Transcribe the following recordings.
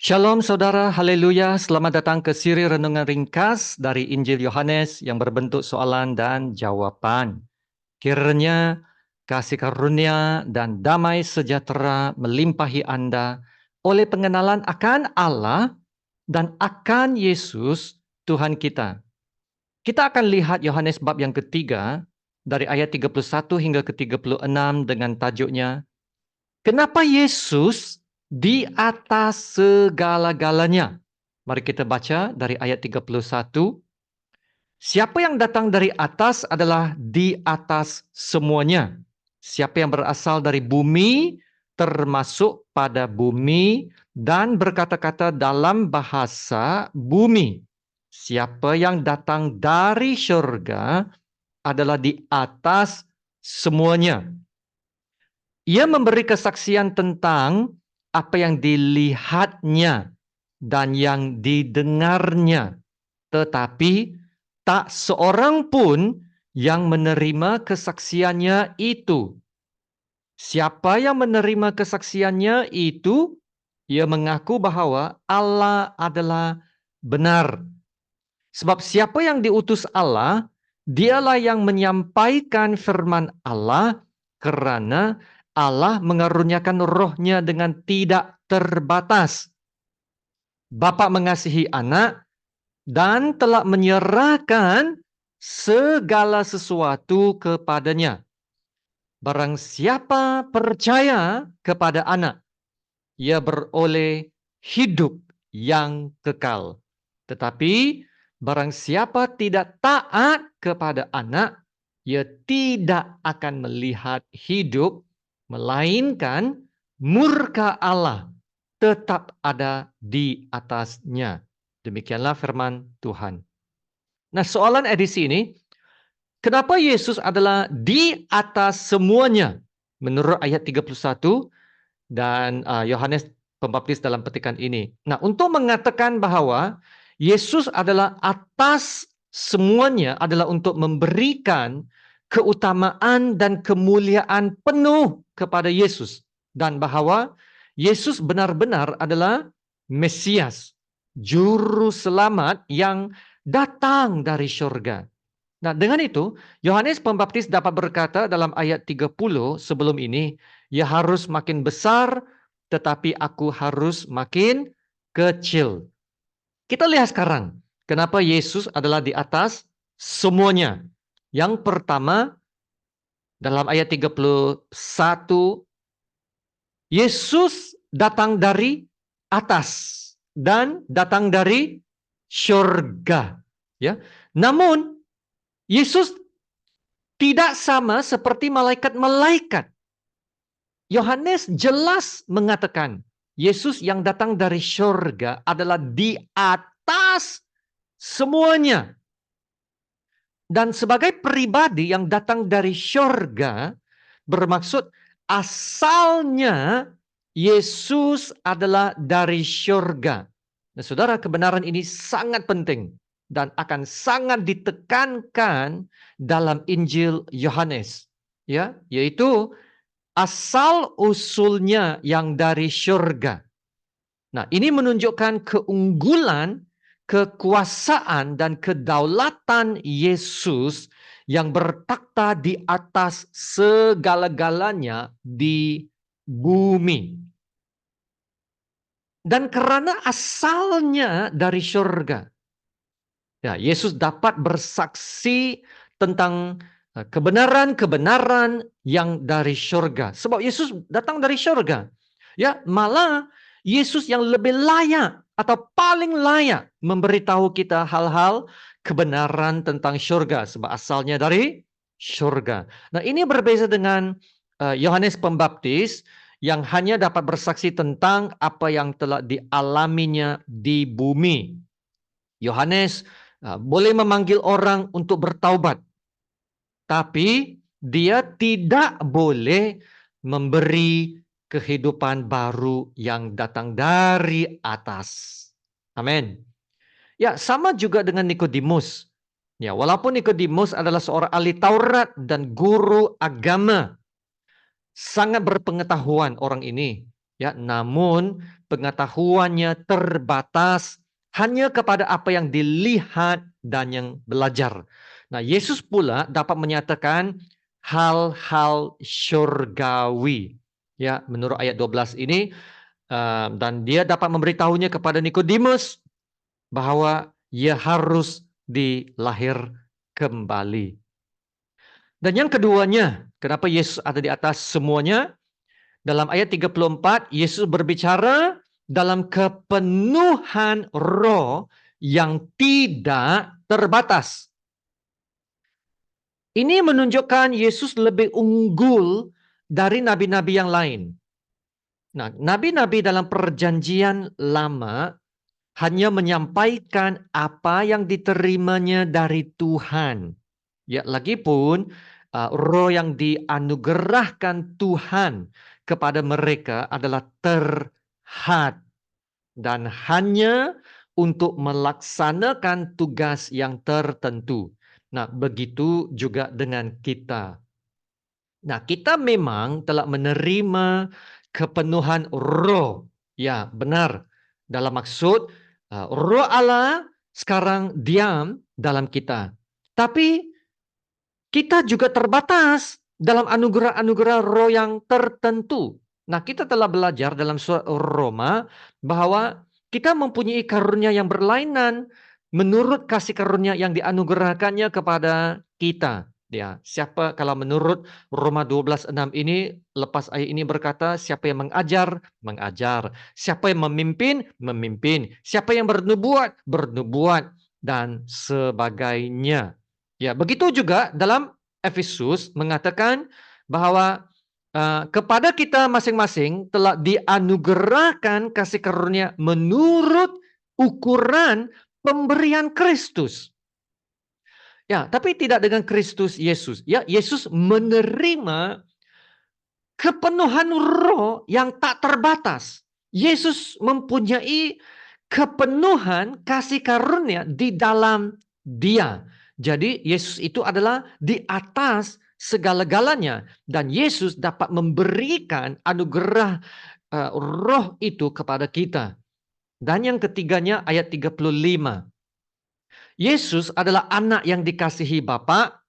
Shalom saudara, haleluya. Selamat datang ke siri renungan ringkas dari Injil Yohanes yang berbentuk soalan dan jawaban. Kiranya kasih karunia dan damai sejahtera melimpahi Anda oleh pengenalan akan Allah dan akan Yesus Tuhan kita. Kita akan lihat Yohanes bab yang ketiga dari ayat 31 hingga ke 36 dengan tajuknya, Kenapa Yesus di atas segala-galanya? Mari kita baca dari ayat 31. Siapa yang datang dari atas adalah di atas semuanya. Siapa yang berasal dari bumi termasuk pada bumi dan berkata-kata dalam bahasa bumi. Siapa yang datang dari syurga adalah di atas semuanya. Ia memberi kesaksian tentang apa yang dilihatnya dan yang didengarnya. Tetapi tak seorang pun yang menerima kesaksiannya itu. Siapa yang menerima kesaksiannya itu, ia mengaku bahwa Allah adalah benar. Sebab siapa yang diutus Allah, dialah yang menyampaikan firman Allah, karena Allah mengaruniakan rohnya dengan tidak terbatas. Bapa mengasihi anak dan telah menyerahkan segala sesuatu kepadanya. Barang siapa percaya kepada anak, ia beroleh hidup yang kekal. Tetapi barang siapa tidak taat kepada anak, ia tidak akan melihat hidup, melainkan murka Allah tetap ada di atasnya. Demikianlah firman Tuhan. Nah, soalan edisi ini, kenapa Yesus adalah di atas semuanya? Menurut ayat 31 dan Yohanes Pembaptis dalam petikan ini. Nah, untuk mengatakan bahwa Yesus adalah atas semuanya adalah untuk memberikan keutamaan dan kemuliaan penuh kepada Yesus. Dan bahwa Yesus benar-benar adalah Mesias, Juru Selamat yang datang dari syurga. Nah, dengan itu, Yohanes Pembaptis dapat berkata dalam ayat 30 sebelum ini, ia harus makin besar, tetapi aku harus makin kecil. Kita lihat sekarang, kenapa Yesus adalah di atas semuanya. Yang pertama, dalam ayat 31, Yesus datang dari atas dan datang dari syurga. Ya. Namun, Yesus tidak sama seperti malaikat-malaikat. Yohanes jelas mengatakan, Yesus yang datang dari syurga adalah di atas semuanya. Dan sebagai pribadi yang datang dari syurga, bermaksud asalnya Yesus adalah dari syurga. Nah, saudara, kebenaran ini sangat penting dan akan sangat ditekankan dalam Injil Yohanes, ya, yaitu asal usulnya yang dari syurga. Nah, ini menunjukkan keunggulan, kekuasaan dan kedaulatan Yesus yang bertakhta di atas segala-galanya di bumi. Dan karena asalnya dari syurga, ya, Yesus dapat bersaksi tentang kebenaran-kebenaran yang dari syurga. Sebab Yesus datang dari syurga. Ya, malah Yesus yang lebih layak atau paling layak memberitahu kita hal-hal kebenaran tentang syurga. Sebab asalnya dari syurga. Nah, ini berbeza dengan Yohanes Pembaptis yang hanya dapat bersaksi tentang apa yang telah dialaminya di bumi. Yohanes boleh memanggil orang untuk bertaubat, tapi dia tidak boleh memberi kehidupan baru yang datang dari atas. Amin. Ya, sama juga dengan Nikodemus. Ya, walaupun Nikodemus adalah seorang ahli Taurat dan guru agama, sangat berpengetahuan orang ini. Ya, namun pengetahuannya terbatas hanya kepada apa yang dilihat dan yang belajar. Nah, Yesus pula dapat menyatakan hal-hal syurgawi. Ya, menurut ayat 12 ini, dan dia dapat memberitahunya kepada Nikodemus bahwa ia harus dilahir kembali. Dan yang keduanya, kenapa Yesus ada di atas semuanya? Dalam ayat 34, Yesus berbicara dalam kepenuhan roh yang tidak terbatas. Ini menunjukkan Yesus lebih unggul dari nabi-nabi yang lain. Nah, nabi-nabi dalam perjanjian lama hanya menyampaikan apa yang diterimanya dari Tuhan. Ya, lagipun roh yang dianugerahkan Tuhan kepada mereka adalah terhad dan hanya untuk melaksanakan tugas yang tertentu. Nah, begitu juga dengan kita. Nah, kita memang telah menerima kepenuhan roh. Ya, benar. Dalam maksud roh Allah sekarang diam dalam kita. Tapi kita juga terbatas dalam anugerah-anugerah roh yang tertentu. Nah, kita telah belajar dalam surat Roma bahwa kita mempunyai karunia yang berlainan menurut kasih karunia yang dianugerahkannya kepada kita. Ya, siapa kalau menurut Roma 12:6 ini lepas ayat ini berkata siapa yang mengajar, mengajar. Siapa yang memimpin, memimpin. Siapa yang bernubuat, bernubuat dan sebagainya. Ya, begitu juga dalam Efesus mengatakan bahwa kepada kita masing-masing telah dianugerahkan kasih karunia menurut ukuran pemberian Kristus. Ya, tapi tidak dengan Kristus Yesus. Ya, Yesus menerima kepenuhan roh yang tak terbatas. Yesus mempunyai kepenuhan kasih karunia di dalam Dia. Jadi Yesus itu adalah di atas segala-galanya dan Yesus dapat memberikan anugerah roh itu kepada kita. Dan yang ketiganya ayat 35. Yesus adalah anak yang dikasihi Bapa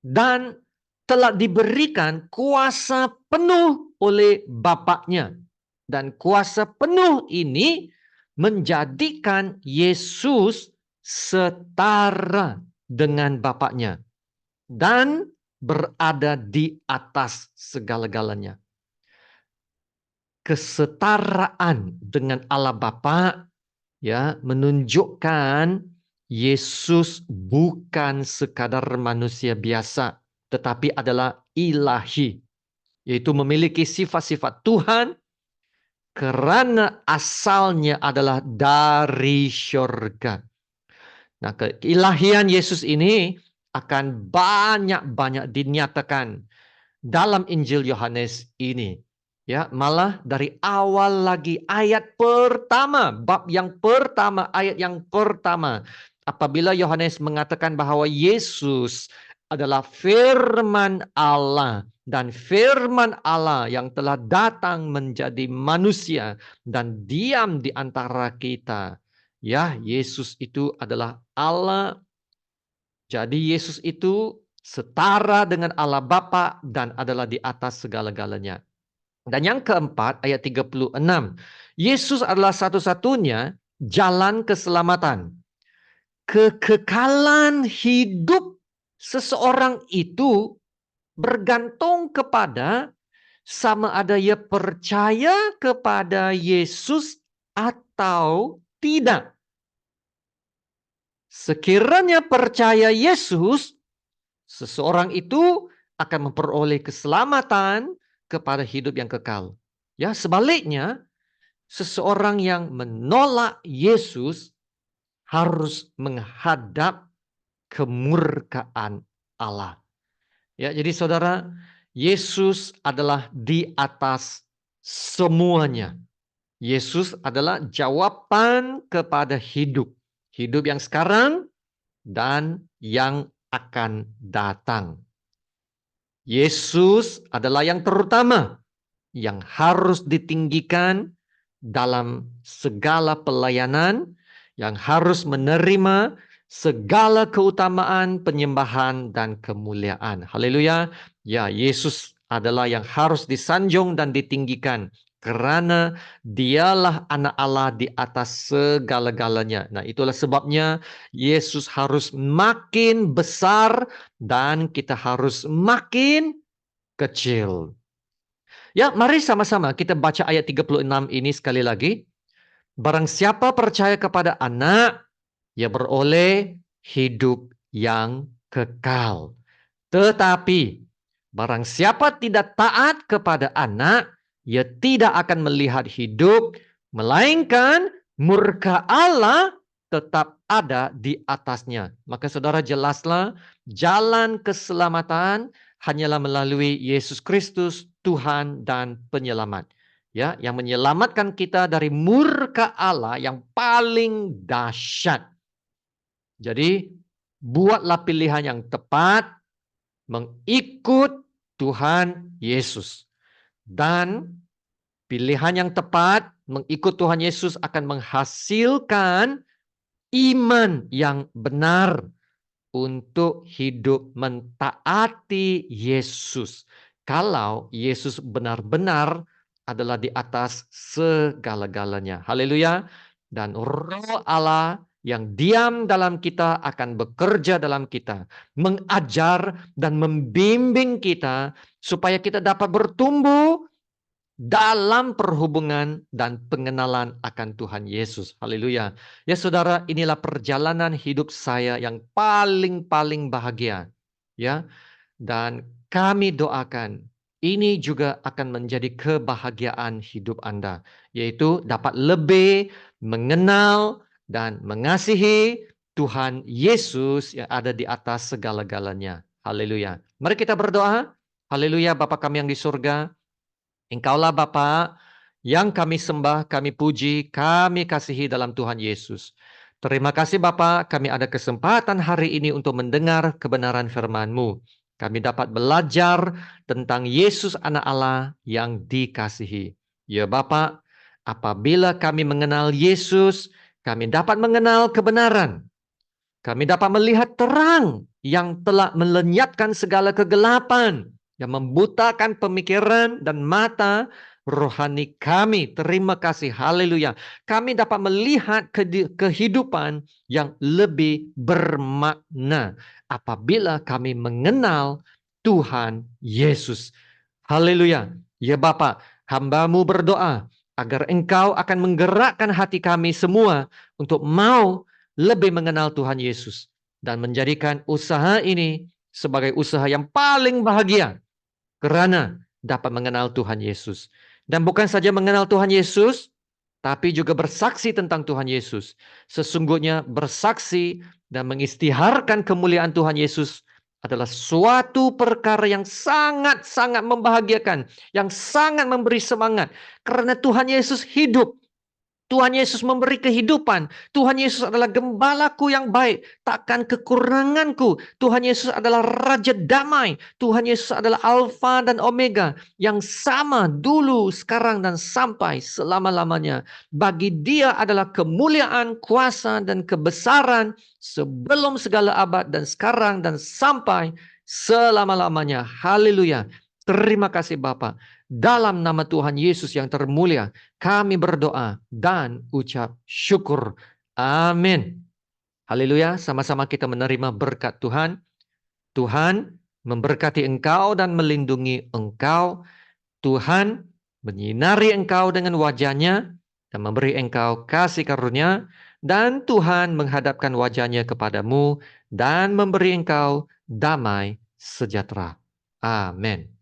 dan telah diberikan kuasa penuh oleh Bapaknya. Dan kuasa penuh ini menjadikan Yesus setara dengan Bapaknya dan berada di atas segala-galanya. Kesetaraan dengan Allah Bapa ya menunjukkan Yesus bukan sekadar manusia biasa, tetapi adalah ilahi, yaitu memiliki sifat-sifat Tuhan karena asalnya adalah dari syurga. Nah, keilahian Yesus ini akan banyak-banyak dinyatakan dalam Injil Yohanes ini. Ya, malah dari awal lagi ayat pertama, bab yang pertama, ayat yang pertama. Apabila Yohanes mengatakan bahwa Yesus adalah firman Allah dan firman Allah yang telah datang menjadi manusia dan diam di antara kita. Ya, Yesus itu adalah Allah. Jadi Yesus itu setara dengan Allah Bapa dan adalah di atas segala-galanya. Dan yang keempat ayat 36. Yesus adalah satu-satunya jalan keselamatan. Kekekalan hidup seseorang itu bergantung kepada sama ada ia percaya kepada Yesus atau tidak. Sekiranya percaya Yesus, seseorang itu akan memperoleh keselamatan kepada hidup yang kekal. Ya, sebaliknya, seseorang yang menolak Yesus harus menghadap kemurkaan Allah. Ya, jadi saudara, Yesus adalah di atas semuanya. Yesus adalah jawaban kepada hidup. Hidup yang sekarang dan yang akan datang. Yesus adalah yang terutama. yang harus ditinggikan dalam segala pelayanan, yang harus menerima segala keutamaan, penyembahan, dan kemuliaan. Haleluya. Ya, Yesus adalah yang harus disanjung dan ditinggikan. Karena dialah anak Allah di atas segala-galanya. Nah, itulah sebabnya Yesus harus makin besar dan kita harus makin kecil. Ya, mari sama-sama kita baca ayat 36 ini sekali lagi. Barang siapa percaya kepada anak, ia beroleh hidup yang kekal. Tetapi barang siapa tidak taat kepada anak, ia tidak akan melihat hidup, melainkan murka Allah tetap ada di atasnya. Maka saudara, jelaslah jalan keselamatan hanyalah melalui Yesus Kristus, Tuhan dan penyelamat. Ya, yang menyelamatkan kita dari murka Allah yang paling dahsyat. Jadi, buatlah pilihan yang tepat, mengikut Tuhan Yesus. Dan pilihan yang tepat mengikut Tuhan Yesus akan menghasilkan iman yang benar untuk hidup mentaati Yesus. Kalau Yesus benar-benar adalah di atas segala-galanya. Haleluya. Dan Roh Allah yang diam dalam kita akan bekerja dalam kita, mengajar dan membimbing kita supaya kita dapat bertumbuh dalam perhubungan dan pengenalan akan Tuhan Yesus. Haleluya. Ya saudara, inilah perjalanan hidup saya yang paling bahagia. Ya. Dan kami doakan ini juga akan menjadi kebahagiaan hidup Anda, yaitu dapat lebih mengenal dan mengasihi Tuhan Yesus yang ada di atas segala-galanya. Haleluya. Mari kita berdoa. Haleluya. Bapa kami yang di surga, Engkaulah Bapa yang kami sembah, kami puji, kami kasihi dalam Tuhan Yesus. Terima kasih Bapa, kami ada kesempatan hari ini untuk mendengar kebenaran firman-Mu. Kami dapat belajar tentang Yesus anak Allah yang dikasihi. Ya Bapa, apabila kami mengenal Yesus, kami dapat mengenal kebenaran. Kami dapat melihat terang yang telah melenyapkan segala kegelapan, yang membutakan pemikiran dan mata rohani kami. Terima kasih, haleluya. Kami dapat melihat kehidupan yang lebih bermakna apabila kami mengenal Tuhan Yesus. Haleluya. Ya Bapa, hamba-Mu berdoa agar Engkau akan menggerakkan hati kami semua untuk mau lebih mengenal Tuhan Yesus dan menjadikan usaha ini sebagai usaha yang paling bahagia karena dapat mengenal Tuhan Yesus. Dan bukan saja mengenal Tuhan Yesus, tapi juga bersaksi tentang Tuhan Yesus. Sesungguhnya bersaksi dan mengisytiharkan kemuliaan Tuhan Yesus adalah suatu perkara yang sangat-sangat membahagiakan, yang sangat memberi semangat. Karena Tuhan Yesus hidup. Tuhan Yesus memberi kehidupan. Tuhan Yesus adalah gembalaku yang baik. Takkan kekuranganku. Tuhan Yesus adalah Raja Damai. Tuhan Yesus adalah Alfa dan Omega. Yang sama dulu, sekarang, dan sampai selama-lamanya. Bagi Dia adalah kemuliaan, kuasa, dan kebesaran sebelum segala abad dan sekarang dan sampai selama-lamanya. Haleluya. Terima kasih Bapa. Dalam nama Tuhan Yesus yang termulia, kami berdoa dan ucap syukur. Amin. Haleluya. Sama-sama kita menerima berkat Tuhan. Tuhan memberkati engkau dan melindungi engkau. Tuhan menyinari engkau dengan wajahnya dan memberi engkau kasih karunia. Dan Tuhan menghadapkan wajahnya kepadamu dan memberi engkau damai sejahtera. Amin.